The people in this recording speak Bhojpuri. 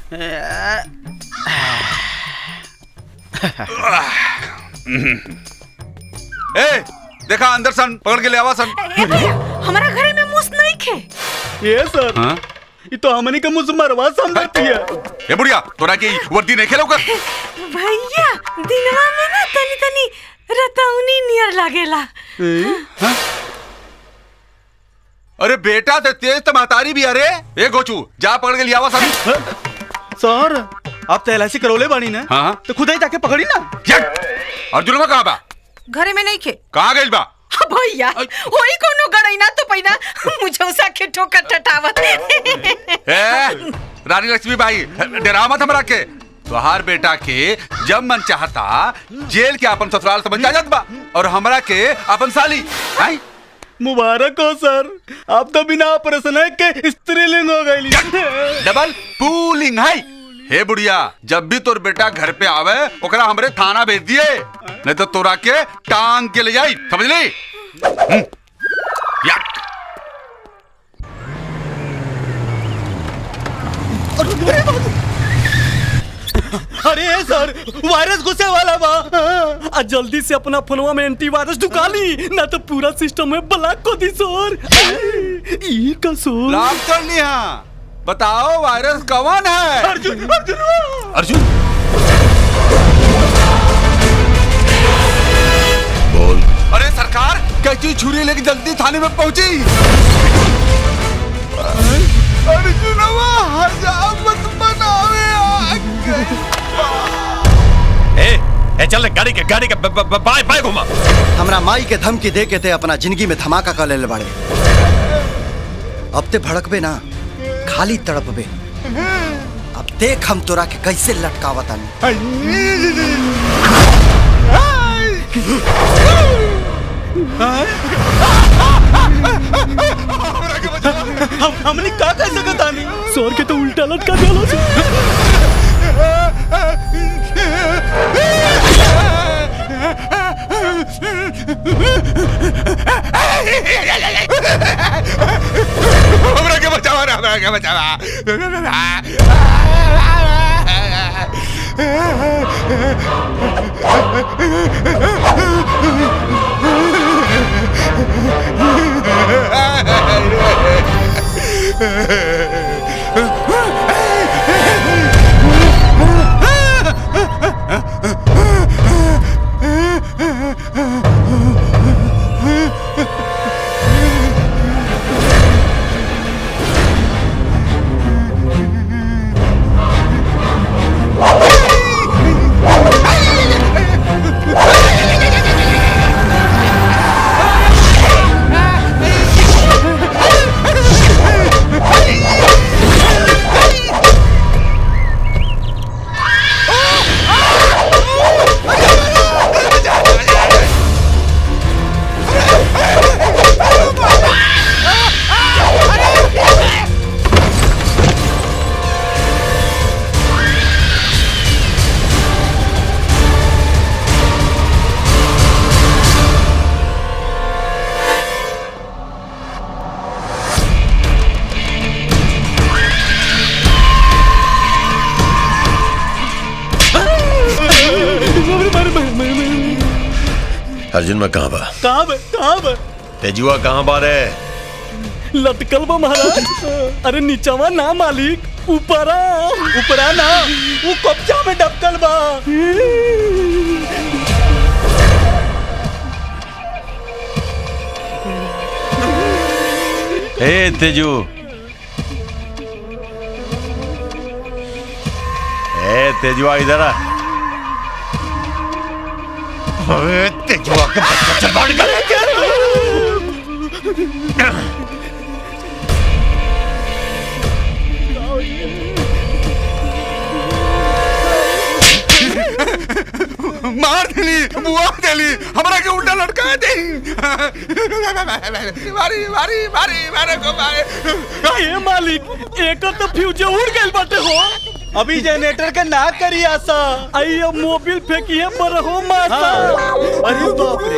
ए, देखा अंदर सन पकड़ के ले आवा सन। हमारा घर में मुस नहीं खे। ये सर ये तो हमनी का मुस मरवा समझती है। ए बुढ़िया तोरा की वर्दी नहीं खेलो का? भैया दिनवा में ना तनी तनी रतौनी नियर लागेला। अरे बेटा तो तेज तो महतारी भी। अरे ए गोचू जा पकड़ के ले आवा सन। सर आप तो एलआईसी करौले बानी ना? हाँ तो खुद ही जाके पकड़ी ना। अर्जुन कहाँ बा? घरे में नहीं खे। कहाँ गइल बा? भैया होई कोनो गड़ई ना तो पैना मुझे उसा के ठोकर टटावत। ए रानी लक्ष्मी बाई डरा मत हमरा के। तोहार बेटा के जब मन चाहता जेल के अपन ससुराल समझ जा जात बा और हमरा के अपन साली। आई मुबारक हो सर, आप तो बिना ऑपरेशन के स्त्रीलिंग हो गई। डबल पुलिंग है। हे बुढ़िया जब भी तोर बेटा घर पे आवे ओकरा हमरे थाना भेज दिए, नहीं तो तोरा के टांग के ले जाई, समझ ली? अरे सर वायरस घुसे वाला बा। जल्दी से अपना फोनवा में एंटीवायरस ढुका ली ना तो पूरा सिस्टम में ब्लॉक कर दी सर। ये का सर लॉक कर लिया। बताओ वायरस कौन है? अर्जुन अर्जुन अर्जुन बोल। अरे सरकार कैची छुरी लेके जल्दी थाने में पहुंची। अर्जुनवा हजामत बनावे ए चल गाड़ी के बाय घुमा। हमरा माई के धमकी दे के ते अपना जिंदगी में धमाका कर ले बाड़े। अब ते भड़कबे ना खाली तड़पबे। अब देख हम तोरा के कैसे लटकावत हमने का कर सकता नहीं। सर के तो उल्टा लटका दिया। हमरा के बचावा रे, हमरा के बचावा। अर्जुन में कहाँ बा? कहाँ बा? तेजुआ कहाँ बा रे? लटकल बा महाराज। अरे नीचवा ना मालिक, ऊपरा ना वो कब्जा में डबकल बा। ए तेजू, ए तेजुआ इधर आ। तेजुआ के बच्चा चल बाहर निकल। मार देली, बुआ देली, हमरा के उल्टा लटका दे। मारे को मारे। ये मालिक एक तो फ्यूज उड़ गइल बाटे हो। अभी जनरेटर के ना करी आशा। आई अब मोबिल फेंकिए पर हो मासा। अरे बाप रे।